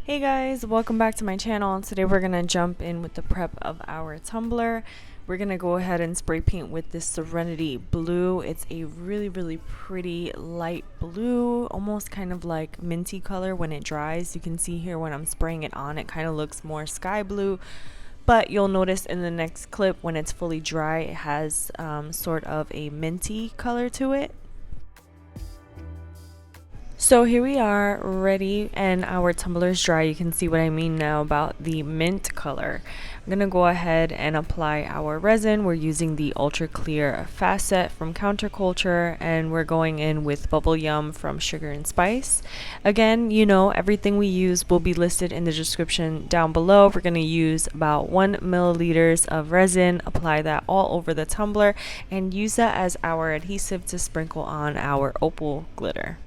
Hey guys, welcome back to my channel. Today we're going to jump in with the prep of our tumbler. We're going to go ahead and spray paint with this Serenity blue. It's a really pretty light blue, almost kind of like minty color when it dries. You can see here when I'm spraying it on, it kind of looks more sky blue. But you'll notice in the next clip when it's fully dry, it has sort of a minty color to it. So here we are ready and our tumbler is dry. You can see what I mean now about the mint color. I'm gonna go ahead and apply our resin. We're using the ultra clear facet from Counterculture and we're going in with Bubble Yum from Sugar and Spice. Again, you know, everything we use will be listed in the description down below. We're gonna use about 1 milliliters of resin, apply that all over the tumbler and use that as our adhesive to sprinkle on our opal glitter.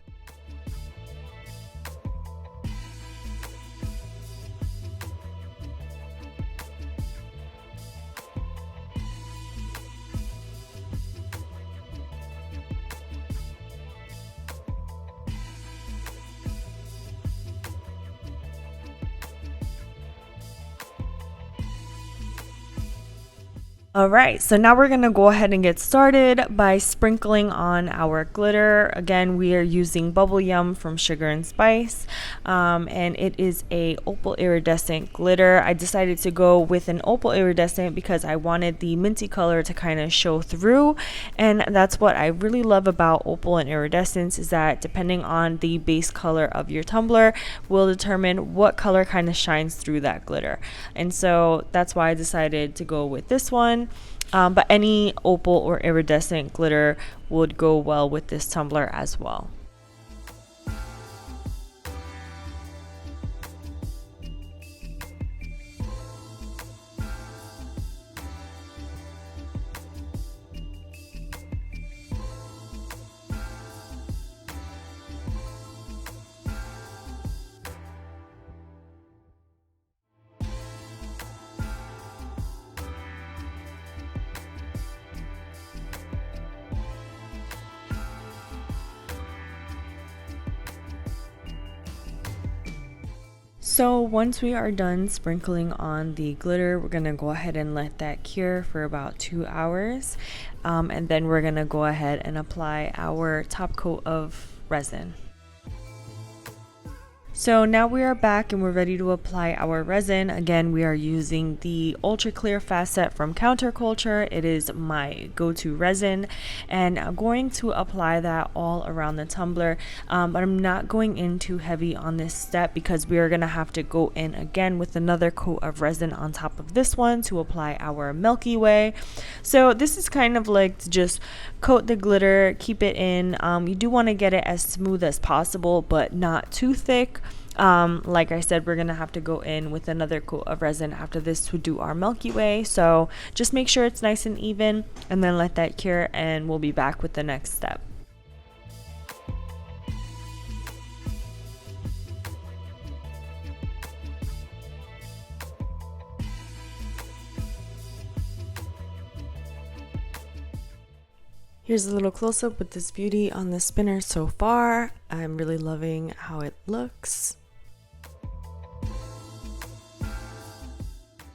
Alright, so now we're going to go ahead and get started by sprinkling on our glitter. Again, we are using Bubble Yum from Sugar and Spice, and it is a opal iridescent glitter. I decided to go with an opal iridescent because I wanted the minty color to kind of show through, and that's what I really love about opal and iridescence is that depending on the base color of your tumbler will determine what color kind of shines through that glitter. And so that's why I decided to go with this one. But any opal or iridescent glitter would go well with this tumbler as well. So once we are done sprinkling on the glitter, we're gonna go ahead and let that cure for about 2 hours. And then we're gonna go ahead and apply our top coat of resin. So now we are back and we're ready to apply our resin. Again, we are using the ultra clear facet from Counterculture. It is my go-to resin and I'm going to apply that all around the tumbler, but I'm not going in too heavy on this step because we are going to have to go in again with another coat of resin on top of this one to apply our Milky Way. So this is kind of like to just coat the glitter, keep it in. You do want to get it as smooth as possible but not too thick. Like I said, we're gonna have to go in with another coat of resin after this to do our Milky Way, so just make sure it's nice and even and then let that cure and we'll be back with the next step. Here's a little close-up with this beauty on the spinner so far. I'm really loving how it looks.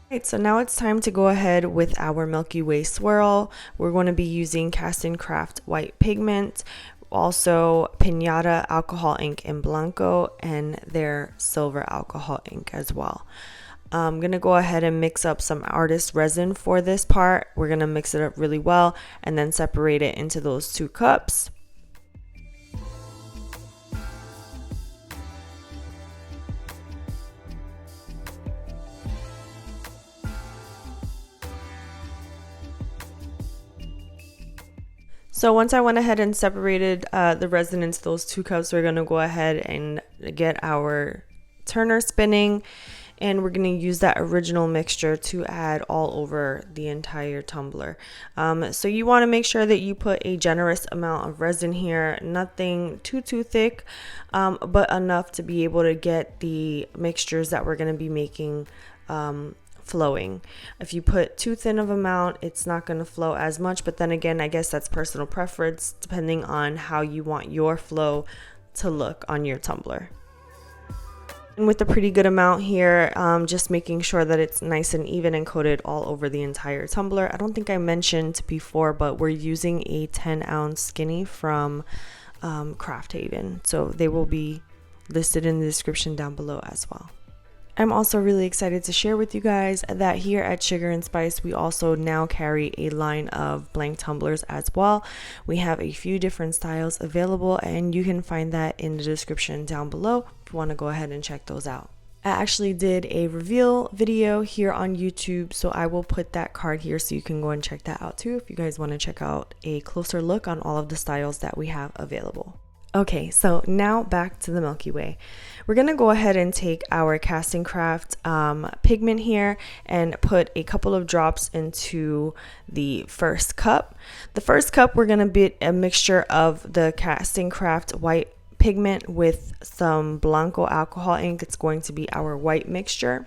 Alright, so now it's time to go ahead with our Milky Way swirl. We're going to be using Castin Craft White Pigment, also Piñata Alcohol Ink in Blanco, and their Silver Alcohol Ink as well. I'm going to go ahead and mix up some artist resin for this part. We're going to mix it up really well and then separate it into those 2 cups. So once I went ahead and separated the resin into those 2 cups, we're going to go ahead and get our turner spinning. And we're going to use that original mixture to add all over the entire tumbler. So you want to make sure that you put a generous amount of resin here, nothing too thick, but enough to be able to get the mixtures that we're going to be making flowing. If you put too thin of amount, it's not going to flow as much, but then again, I guess that's personal preference depending on how you want your flow to look on your tumbler. And with a pretty good amount here, just making sure that it's nice and even and coated all over the entire tumbler. I don't think I mentioned before, but we're using a 10-ounce skinny from Craft Haven, so they will be listed in the description down below as well. I'm also really excited to share with you guys that here at Sugar and Spice, we also now carry a line of blank tumblers as well. We have a few different styles available, and you can find that in the description down below if you want to go ahead and check those out. I actually did a reveal video here on YouTube, so I will put that card here so you can go and check that out too if you guys want to check out a closer look on all of the styles that we have available. Okay, so now back to the Milky Way. We're gonna go ahead and take our Castin Craft pigment here and put a couple of drops into the first cup. The first cup, we're gonna be a mixture of the Castin Craft white pigment with some Blanco alcohol ink. It's going to be our white mixture.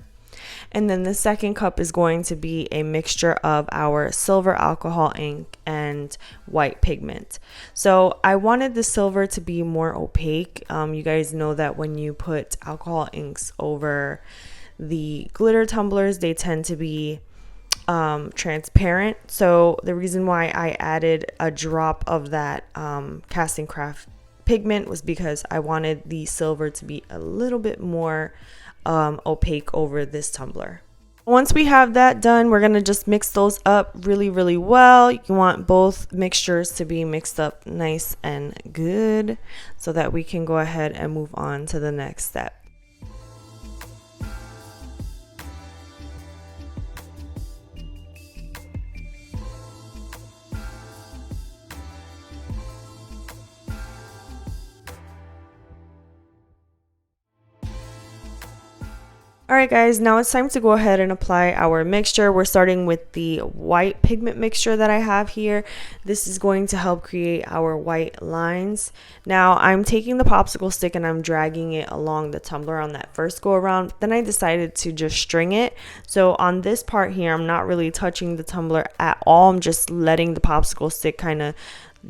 And then the second cup is going to be a mixture of our silver alcohol ink and white pigment. So I wanted the silver to be more opaque. You guys know that when you put alcohol inks over the glitter tumblers, they tend to be transparent. So the reason why I added a drop of that Castin Craft pigment was because I wanted the silver to be a little bit more opaque over this tumbler. Once we have that done, we're going to just mix those up really well. You want both mixtures to be mixed up nice and good so that we can go ahead and move on to the next step. Alright guys, now it's time to go ahead and apply our mixture. We're starting with the white pigment mixture that I have here. This is going to help create our white lines. Now I'm taking the popsicle stick and I'm dragging it along the tumbler on that first go around. Then I decided to just string it. So on this part here, I'm not really touching the tumbler at all. I'm just letting the popsicle stick kind of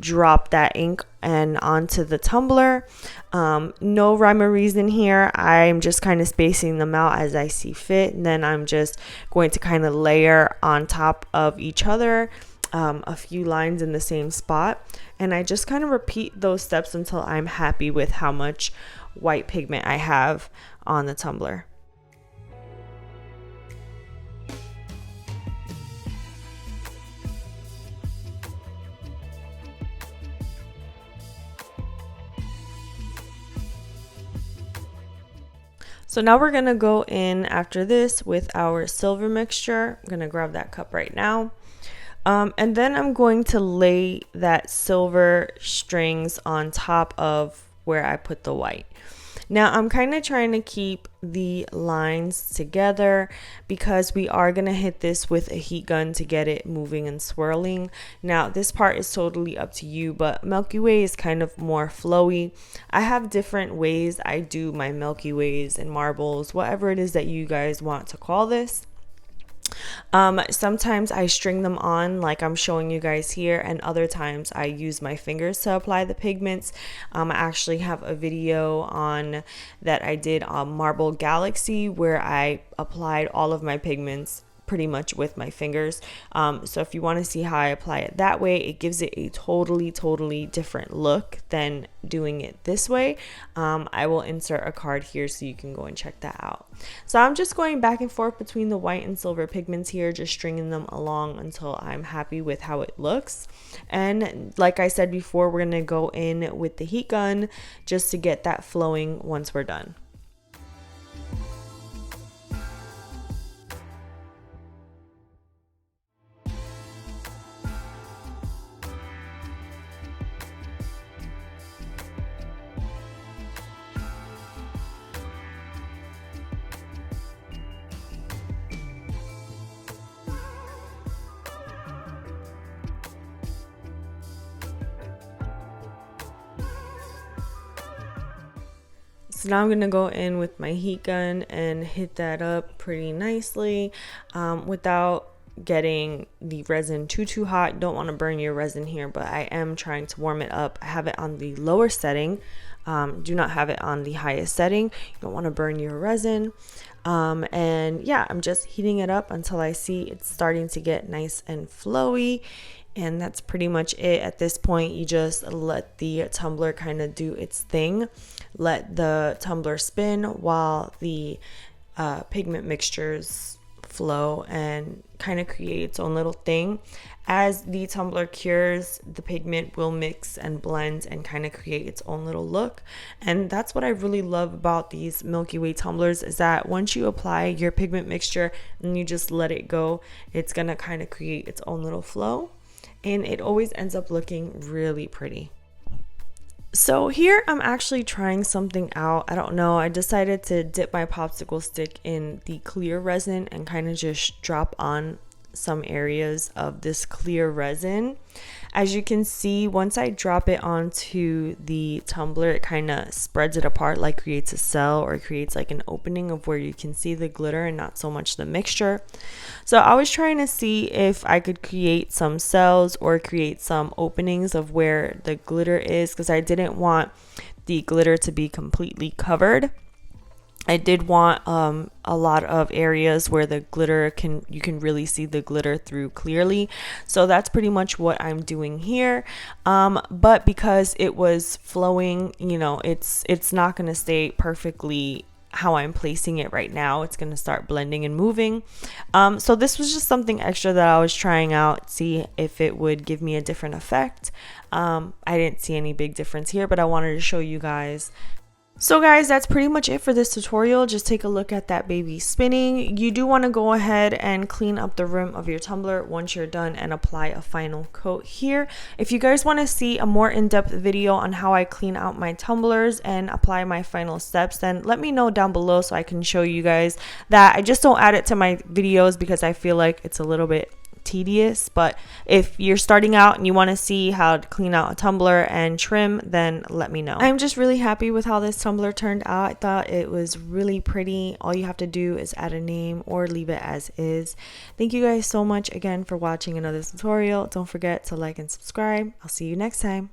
drop that ink and onto the tumbler. No rhyme or reason here. I'm just kind of spacing them out as I see fit, and then I'm just going to kind of layer on top of each other a few lines in the same spot, and I just kind of repeat those steps until I'm happy with how much white pigment I have on the tumbler. So now we're going to go in after this with our silver mixture. I'm going to grab that cup right now. And then I'm going to lay that silver strings on top of where I put the white. Now I'm kind of trying to keep the lines together because we are going to hit this with a heat gun to get it moving and swirling. Now this part is totally up to you, but Milky Way is kind of more flowy. I have different ways I do my Milky Ways and marbles, whatever it is that you guys want to call this. Sometimes I string them on like I'm showing you guys here, and other times I use my fingers to apply the pigments. I actually have a video on that I did on Marble Galaxy where I applied all of my pigments pretty much with my fingers. So if you want to see how I apply it that way, it gives it a totally different look than doing it this way. I will insert a card here so you can go and check that out. So I'm just going back and forth between the white and silver pigments here, just stringing them along until I'm happy with how it looks. And like I said before, we're going to go in with the heat gun just to get that flowing once we're done. So now I'm going to go in with my heat gun and hit that up pretty nicely without getting the resin too hot. Don't want to burn your resin here, but I am trying to warm it up. I have it on the lower setting. Do not have it on the highest setting. You don't want to burn your resin. And yeah, I'm just heating it up until I see it's starting to get nice and flowy. And that's pretty much it. At this point, you just let the tumbler kind of do its thing. Let the tumbler spin while the pigment mixtures flow and kind of create its own little thing. As the tumbler cures, the pigment will mix and blend and kind of create its own little look. And that's what I really love about these Milky Way tumblers, is that once you apply your pigment mixture and you just let it go, it's gonna kind of create its own little flow, and it always ends up looking really pretty. So here I'm actually trying something out. I don't know, I decided to dip my popsicle stick in the clear resin and kind of just drop on some areas of this clear resin. As you can see, once I drop it onto the tumbler, it kind of spreads it apart, like creates a cell or creates like an opening of where you can see the glitter and not so much the mixture. So I was trying to see if I could create some cells or create some openings of where the glitter is, because I didn't want the glitter to be completely covered. I did want a lot of areas where the glitter you can really see the glitter through clearly. So that's pretty much what I'm doing here. But because it was flowing, you know, it's not going to stay perfectly how I'm placing it right now. It's going to start blending and moving. So this was just something extra that I was trying out, see if it would give me a different effect. I didn't see any big difference here, but I wanted to show you guys. So guys, that's pretty much it for this tutorial. Just take a look at that baby spinning. You do want to go ahead and clean up the rim of your tumbler once you're done and apply a final coat here. If you guys want to see a more in-depth video on how I clean out my tumblers and apply my final steps, then let me know down below so I can show you guys that. I just don't add it to my videos because I feel like it's a little bit tedious. But if you're starting out and you want to see how to clean out a tumbler and trim, then let me know. I'm just really happy with how this tumbler turned out. I thought it was really pretty. All you have to do is add a name or leave it as is. Thank you guys so much again for watching another tutorial. Don't forget to like and subscribe. I'll see you next time.